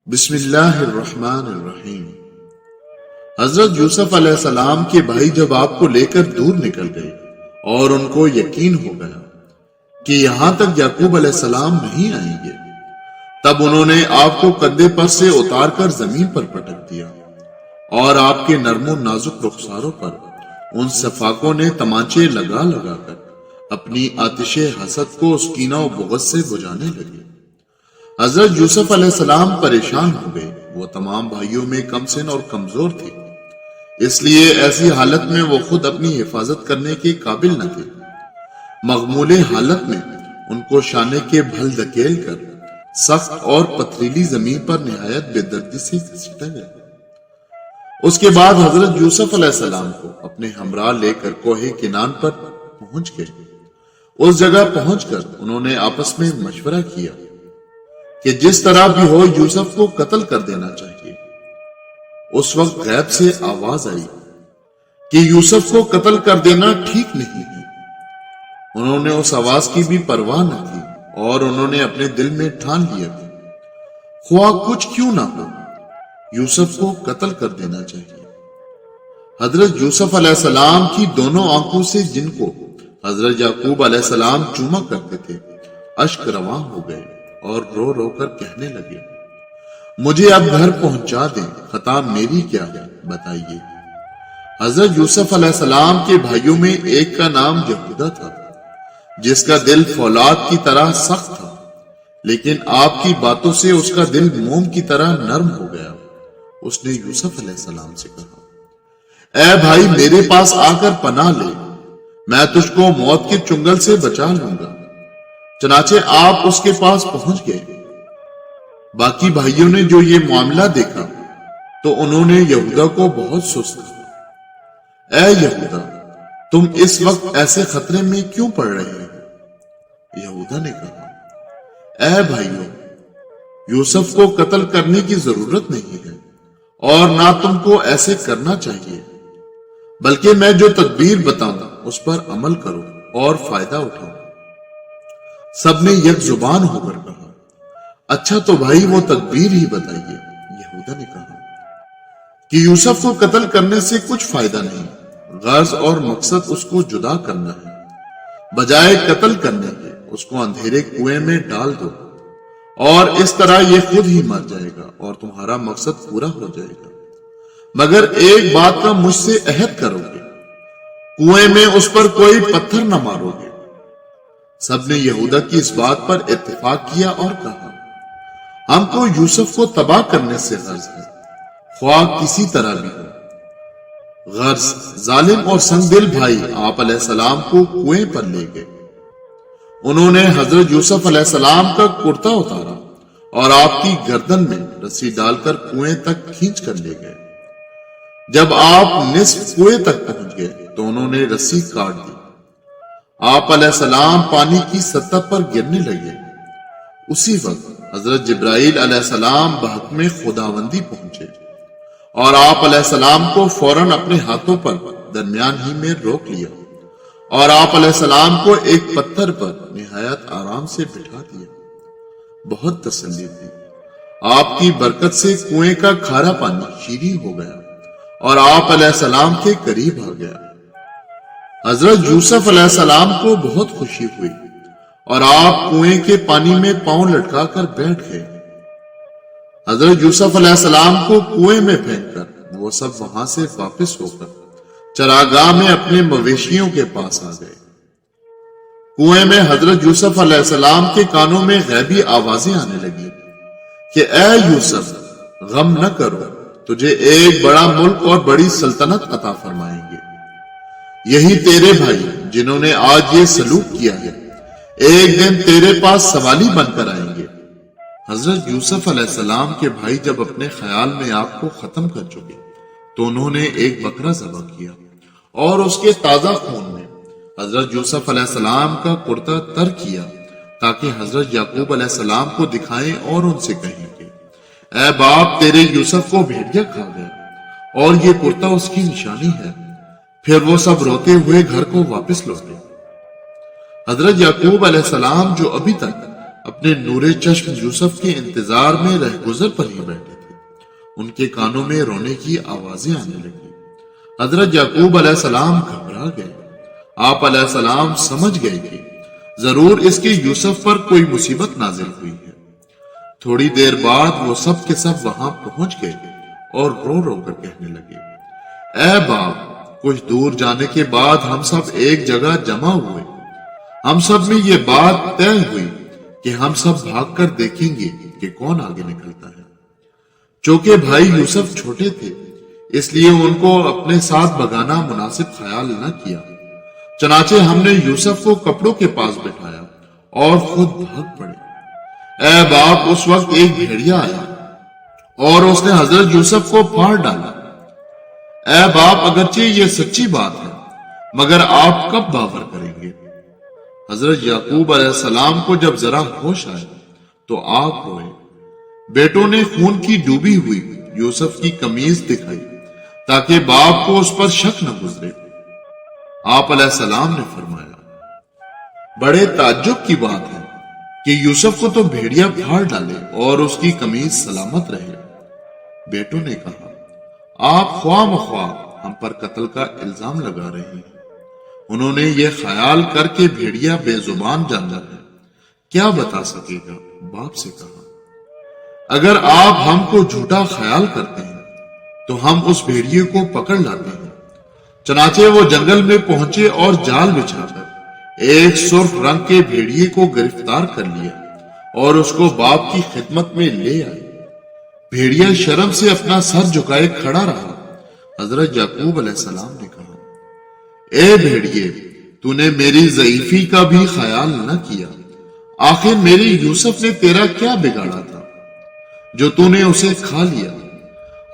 بسم اللہ الرحمن الرحیم۔ حضرت یوسف علیہ السلام کے بھائی جب آپ کو لے کر دور نکل گئے اور ان کو یقین ہو گیا کہ یہاں تک یعقوب علیہ السلام نہیں آئیں گے، تب انہوں نے آپ کو کندھے پر سے اتار کر زمین پر پٹک دیا اور آپ کے نرم و نازک رخساروں پر ان صفاقوں نے تمانچے لگا لگا کر اپنی آتش حسد کو اس کینہ و بغض سے بجھانے لگے۔ حضرت یوسف علیہ السلام پریشان ہو گئے۔ وہ تمام بھائیوں میں کم سن اور کمزور تھے، اس لیے ایسی حالت میں وہ خود اپنی حفاظت کرنے کے قابل نہ تھے۔ مغمول حالت میں ان کو شانے کے بھل دھکیل کر سخت اور پتھریلی زمین پر نہایت بے دردی سے گھسیٹا گیا۔ اس کے بعد حضرت یوسف علیہ السلام کو اپنے ہمراہ لے کر کوہ کنان پر پہنچ گئے۔ اس جگہ پہنچ کر انہوں نے آپس میں مشورہ کیا کہ جس طرح بھی ہو یوسف کو قتل کر دینا چاہیے۔ اس وقت غیب سے آواز آئی کہ یوسف کو قتل کر دینا ٹھیک نہیں ہے۔ انہوں نے اس آواز کی بھی پرواہ نہ کی اور انہوں نے اپنے دل میں ٹھان لیا کہ خواہ کچھ کیوں نہ ہو یوسف کو قتل کر دینا چاہیے۔ حضرت یوسف علیہ السلام کی دونوں آنکھوں سے جن کو حضرت یعقوب علیہ السلام چوما کرتے تھے اشک رواں ہو گئے اور رو رو کر کہنے لگے، مجھے اب گھر پہنچا دیں، خطا میری کیا ہے بتائیے۔ حضرت یوسف علیہ السلام کے بھائیوں میں ایک کا نام یہودا تھا، جس کا دل فولاد کی طرح سخت تھا، لیکن آپ کی باتوں سے اس کا دل موم کی طرح نرم ہو گیا۔ اس نے یوسف علیہ السلام سے کہا، اے بھائی میرے پاس آ کر پناہ لے، میں تجھ کو موت کے چنگل سے بچا لوں گا۔ چنانچہ آپ اس کے پاس پہنچ گئے۔ باقی بھائیوں نے جو یہ معاملہ دیکھا تو انہوں نے یہودا کو بہت سست کہا، اے یہودا تم اس وقت ایسے خطرے میں کیوں پڑ رہے ہو؟ یہودا نے کہا، اے بھائیوں یوسف کو قتل کرنے کی ضرورت نہیں ہے اور نہ تم کو ایسے کرنا چاہیے، بلکہ میں جو تدبیر بتاؤں اس پر عمل کرو اور فائدہ اٹھاؤ۔ سب نے یک زبان ہو کر کہا، اچھا تو بھائی وہ تدبیر ہی بتائیے۔ یہودا نے کہا کہ یوسف کو قتل کرنے سے کچھ فائدہ نہیں، غرض اور مقصد اس کو جدا کرنا ہے۔ بجائے قتل کرنے کے اس کو اندھیرے کنویں میں ڈال دو اور اس طرح یہ خود ہی مر جائے گا اور تمہارا مقصد پورا ہو جائے گا، مگر ایک بات کا مجھ سے عہد کرو گے، کنویں میں اس پر کوئی پتھر نہ مارو گے۔ سب نے یہودا کی اس بات پر اتفاق کیا اور کہا، ہم کو یوسف کو تباہ کرنے سے غرض ہے، خواہ کسی طرح بھی ہو۔ غرض ظالم اور سنگ دل بھائی آپ علیہ السلام کو کنویں پر لے گئے۔ انہوں نے حضرت یوسف علیہ السلام کا کرتا اتارا اور آپ کی گردن میں رسی ڈال کر کنویں تک کھینچ کر لے گئے۔ جب آپ نصف کنویں تک پہنچ گئے تو انہوں نے رسی کاٹ دی۔ آپ علیہ السلام پانی کی سطح پر گرنے لگے۔ اسی وقت حضرت جبرائیل علیہ السلام بحکم خداوندی پہنچے اور آپ علیہ السلام کو فوراً اپنے ہاتھوں پر درمیان ہی میں روک لیا اور آپ علیہ السلام کو ایک پتھر پر نہایت آرام سے بٹھا دیا۔ بہت تسلی دی۔ آپ کی برکت سے کنویں کا کھارا پانی شیریں ہو گیا اور آپ علیہ السلام کے قریب آ گیا۔ حضرت یوسف علیہ السلام کو بہت خوشی ہوئی اور آپ کنویں کے پانی میں پاؤں لٹکا کر بیٹھ گئے۔ حضرت یوسف علیہ السلام کو کنویں میں پھینک کر وہ سب وہاں سے واپس ہو کر چراگاہ میں اپنے مویشیوں کے پاس آ گئے۔ کنویں میں حضرت یوسف علیہ السلام کے کانوں میں غیبی آوازیں آنے لگی کہ اے یوسف غم نہ کرو، تجھے ایک بڑا ملک اور بڑی سلطنت عطا فرمائیں گے۔ یہی تیرے بھائی جنہوں نے آج یہ سلوک کیا ہے ایک دن تیرے پاس سوالی بن کر آئیں گے۔ حضرت یوسف علیہ السلام کے بھائی جب اپنے خیال میں آپ کو ختم کر چکے تو انہوں نے ایک بکرا ذبح کیا اور اس کے تازہ خون میں حضرت یوسف علیہ السلام کا کرتا تر کیا تاکہ حضرت یعقوب علیہ السلام کو دکھائیں اور ان سے کہیں کہ اے باپ تیرے یوسف کو بھیڑیا کھا گیا اور یہ کرتا اس کی نشانی ہے۔ پھر وہ سب روتے ہوئے گھر کو واپس لوٹے۔ حضرت یعقوب علیہ السلام جو ابھی تک اپنے نور چشم یوسف کے انتظار میں رہگزر پر ہی بیٹھے تھے، ان کے کانوں میں رونے کی آوازیں آنے لگی۔ حضرت یعقوب علیہ السلام گھبرا گئے۔ آپ علیہ السلام سمجھ گئے کہ ضرور اس کے یوسف پر کوئی مصیبت نازل ہوئی ہے۔ تھوڑی دیر بعد وہ سب کے سب وہاں پہنچ گئے اور رو رو کر کہنے لگے، اے باپ، کچھ دور جانے کے بعد ہم سب ایک جگہ جمع ہوئے۔ ہم سب میں یہ بات طے ہوئی کہ ہم سب بھاگ کر دیکھیں گے کہ کون آگے نکلتا ہے۔ چونکہ بھائی یوسف چھوٹے تھے، اس لیے ان کو اپنے ساتھ بھگانا مناسب خیال نہ کیا۔ چنانچہ ہم نے یوسف کو کپڑوں کے پاس بٹھایا اور خود بھاگ پڑے۔ اے باپ، اس وقت ایک بھیڑیا آیا اور اس نے حضرت یوسف کو پھاڑ ڈالا۔ اے باپ، اگرچہ یہ سچی بات ہے، مگر آپ کب باور کریں گے؟ حضرت یعقوب علیہ السلام کو جب ذرا ہوش آئے تو آپ روئے۔ بیٹوں نے خون کی ڈوبی ہوئی یوسف کی قمیض دکھائی تاکہ باپ کو اس پر شک نہ گزرے۔ آپ علیہ السلام نے فرمایا، بڑے تعجب کی بات ہے کہ یوسف کو تو بھیڑیا پھاڑ ڈالے اور اس کی قمیض سلامت رہے۔ بیٹوں نے کہا، آپ خواہ مخواہ ہم پر قتل کا الزام لگا رہے ہیں۔ انہوں نے یہ خیال کر کے بھیڑیا بے زبان جانور ہے، کیا بتا سکے گا؟ باپ سے کہا، اگر آپ ہم کو جھوٹا خیال کرتے ہیں تو ہم اس بھیڑیے کو پکڑ لاتے ہیں۔ چنانچہ وہ جنگل میں پہنچے اور جال بچھا کر ایک سرخ رنگ کے بھیڑیے کو گرفتار کر لیا اور اس کو باپ کی خدمت میں لے آئے۔ بھیڑیا شرم سے اپنا سر جھکائے کھڑا رہا۔ حضرت یعقوب علیہ السلام نے کہا، اے بھیڑیے، تو نے میری ضعیفی کا بھی خیال نہ کیا۔ آخر میری یوسف نے تیرا کیا بگاڑا تھا جو تو نے اسے کھا لیا؟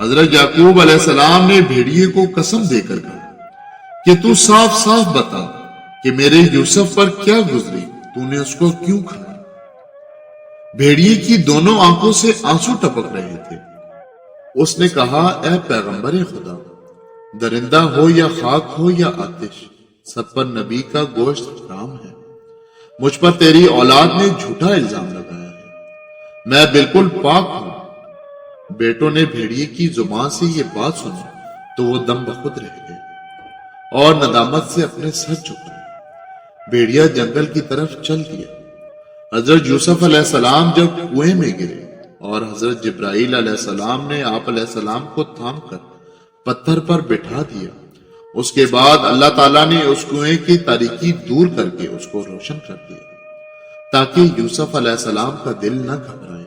حضرت یعقوب علیہ السلام نے بھیڑیے کو قسم دے کر کہا کہ تو صاف صاف بتا کہ میرے یوسف پر کیا گزری، تو نے اس کو کیوں کھایا؟ بھیڑیے کی دونوں آنکھوں سے آنسو ٹپک رہے تھے۔ اس نے کہا، اے پیغمبر خدا، درندہ ہو یا خاک ہو یا آتش، سب پر نبی کا گوشت حرام ہے۔ مجھ پر تیری اولاد نے جھوٹا الزام لگایا ہے، میں بالکل پاک ہوں۔ بیٹوں نے بھیڑیے کی زبان سے یہ بات سنی تو وہ دم بخود رہ گئے اور ندامت سے اپنے سر جھکائے۔ بھیڑیا جنگل کی طرف چل دیا۔ حضرت یوسف علیہ السلام جب کنویں میں گرے اور حضرت جبرائیل علیہ السلام نے آپ علیہ السلام کو تھام کر پتھر پر بٹھا دیا، اس کے بعد اللہ تعالیٰ نے اس کنویں کی تاریکی دور کر کے اس کو روشن کر دیا تاکہ یوسف علیہ السلام کا دل نہ گھبرائے۔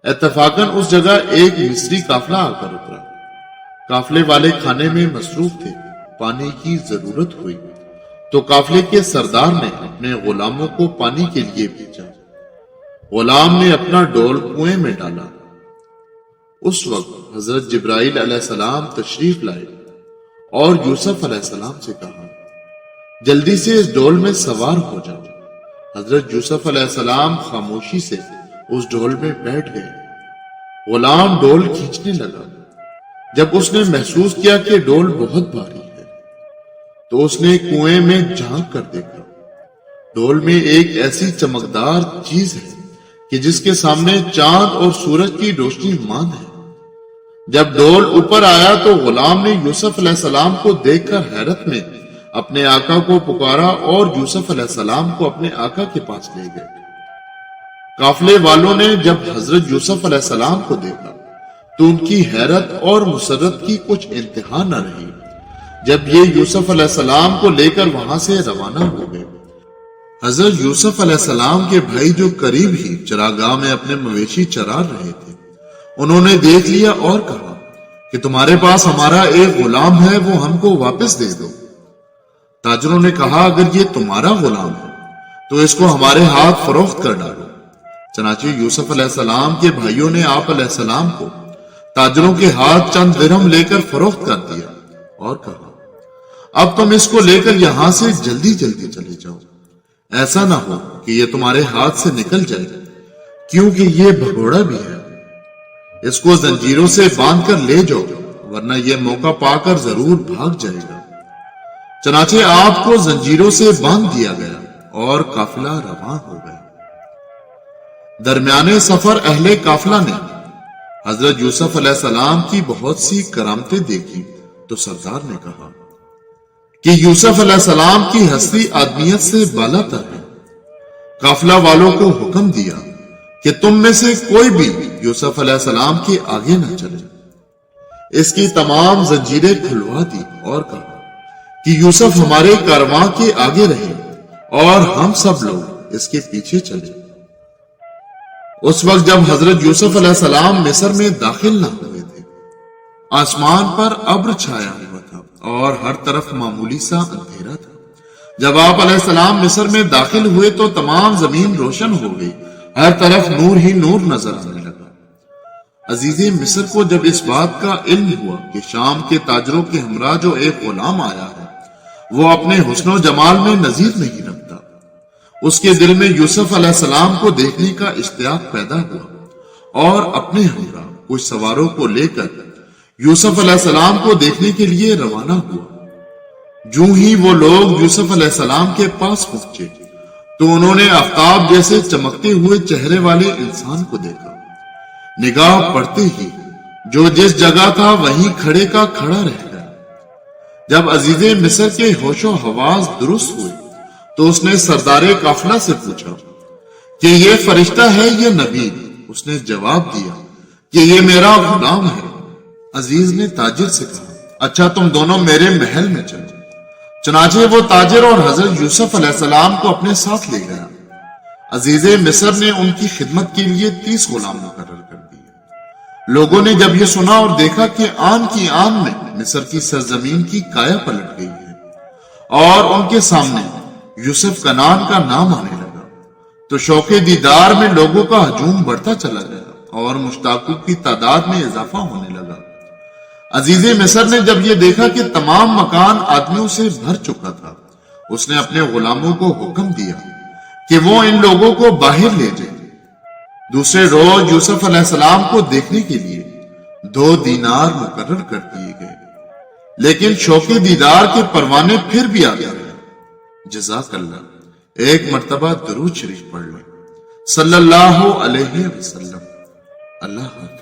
اتفاقاً اس جگہ ایک مصری قافلہ آ کر اترا۔ قافلے والے کھانے میں مصروف تھے، پانی کی ضرورت ہوئی تو قافلے کے سردار نے اپنے غلاموں کو پانی کے لیے بھیجا۔ غلام نے اپنا ڈول کنویں میں ڈالا۔ اس وقت حضرت جبرائیل علیہ السلام تشریف لائے اور یوسف علیہ السلام سے کہا، جلدی سے اس ڈول میں سوار ہو جاؤ۔ حضرت یوسف علیہ السلام خاموشی سے اس ڈول میں بیٹھ گئے۔ غلام ڈول کھینچنے لگا۔ جب اس نے محسوس کیا کہ ڈول بہت بھاری ہے تو اس نے کنویں میں جھانک کر دیکھا۔ ڈول میں ایک ایسی چمکدار چیز ہے کہ جس کے سامنے چاند اور سورج کی روشنی ماند ہے۔ جب ڈول اوپر آیا تو غلام نے یوسف علیہ السلام کو دیکھ کر حیرت میں اپنے آقا کو پکارا اور یوسف علیہ السلام کو اپنے آقا کے پاس لے گئے۔ قافلے والوں نے جب حضرت یوسف علیہ السلام کو دیکھا تو ان کی حیرت اور مسرت کی کچھ انتہا نہ رہی۔ جب یہ یوسف علیہ السلام کو لے کر وہاں سے روانہ ہو گئے، حضرت یوسف علیہ السلام کے بھائی جو قریب ہی چراگاہ میں اپنے مویشی چرا رہے تھے، انہوں نے دیکھ لیا اور کہا کہ تمہارے پاس ہمارا ایک غلام ہے، وہ ہم کو واپس دے دو۔ تاجروں نے کہا، اگر یہ تمہارا غلام ہے تو اس کو ہمارے ہاتھ فروخت کر ڈالو۔ چنانچہ یوسف علیہ السلام کے بھائیوں نے آپ علیہ السلام کو تاجروں کے ہاتھ چند درہم لے کر فروخت کر دیا اور کہا، اب تم اس کو لے کر یہاں سے جلدی جلدی چلے جاؤ، ایسا نہ ہو کہ یہ تمہارے ہاتھ سے نکل جائے، کیونکہ یہ بھگوڑا بھی ہے۔ اس کو زنجیروں سے باندھ کر لے جاؤ، ورنہ یہ موقع پا کر ضرور بھاگ جائے گا۔ چنانچہ آپ کو زنجیروں سے باندھ دیا گیا اور قافلہ رواں ہو گیا۔ درمیانے سفر اہل قافلہ نے حضرت یوسف علیہ السلام کی بہت سی کرامتیں دیکھی تو سردار نے کہا کہ یوسف علیہ السلام کی ہستی آدمیت سے بالا تر ہے۔ قافلہ والوں کو حکم دیا کہ تم میں سے کوئی بھی یوسف علیہ السلام کے آگے نہ چلے۔ اس کی تمام زنجیریں کھلوا دی اور کہا کہ یوسف ہمارے کارواں کے آگے رہے اور ہم سب لوگ اس کے پیچھے چلے۔ اس وقت جب حضرت یوسف علیہ السلام مصر میں داخل نہ ہوئے تھے، آسمان پر ابر چھایا ہوا تھا اور ہر طرف معمولی سا اندھیرا تھا۔ جب آپ علیہ السلام مصر میں داخل ہوئے تو تمام زمین روشن ہو گئی، ہر طرف نور ہی نور نظر آنے لگا۔ عزیز مصر کو جب اس بات کا علم ہوا کہ شام کے تاجروں کے ہمراہ جو ایک غلام آیا ہے وہ اپنے حسن و جمال میں نظیر نہیں رکھتا، اس کے دل میں یوسف علیہ السلام کو دیکھنے کا اشتیاق پیدا ہوا اور اپنے ہمراہ کچھ سواروں کو لے کر یوسف علیہ السلام کو دیکھنے کے لیے روانہ ہوا۔ جو ہی وہ لوگ یوسف علیہ السلام کے پاس پہنچے تو انہوں نے آفتاب جیسے چمکتے ہوئے چہرے والے انسان کو دیکھا۔ نگاہ پڑتے ہی جو جس جگہ تھا وہیں کھڑے کا کھڑا رہ گیا۔ جب عزیز مصر کے ہوش و حواس درست ہوئے تو اس نے سردار قافلہ سے پوچھا کہ یہ فرشتہ ہے یا نبی؟ اس نے جواب دیا کہ یہ میرا غلام ہے۔ عزیز نے تاجر سے کہا اچھا تم دونوں میرے محل میں چلو۔ چنانچہ وہ تاجر اور حضرت یوسف علیہ السلام کو اپنے ساتھ لے گیا۔ عزیز مصر نے ان کی خدمت کے لیے 30 غلام مقرر کر دیے۔ لوگوں نے جب یہ سنا اور دیکھا کہ آن کی آن میں مصر کی سرزمین کی کایا پلٹ گئی ہے اور ان کے سامنے یوسف کنعان کا نام آنے لگا تو شوق دیدار میں لوگوں کا ہجوم بڑھتا چلا گیا اور مشتاقوں کی تعداد میں اضافہ ہونے لگا۔ عزیز مصر نے جب یہ دیکھا کہ تمام مکان آدمیوں سے بھر چکا تھا، اس نے اپنے غلاموں کو حکم دیا کہ وہ ان لوگوں کو باہر لے جائیں۔ دوسرے روز یوسف علیہ السلام کو دیکھنے کے لیے 2 دینار مقرر کر دیے گئے، لیکن شوق دیدار کے پروانے پھر بھی آتے رہے۔ جزاک اللہ۔ ایک مرتبہ درود شریف پڑھ لیں۔ صلی اللہ علیہ وسلم۔ اللہ حافظ۔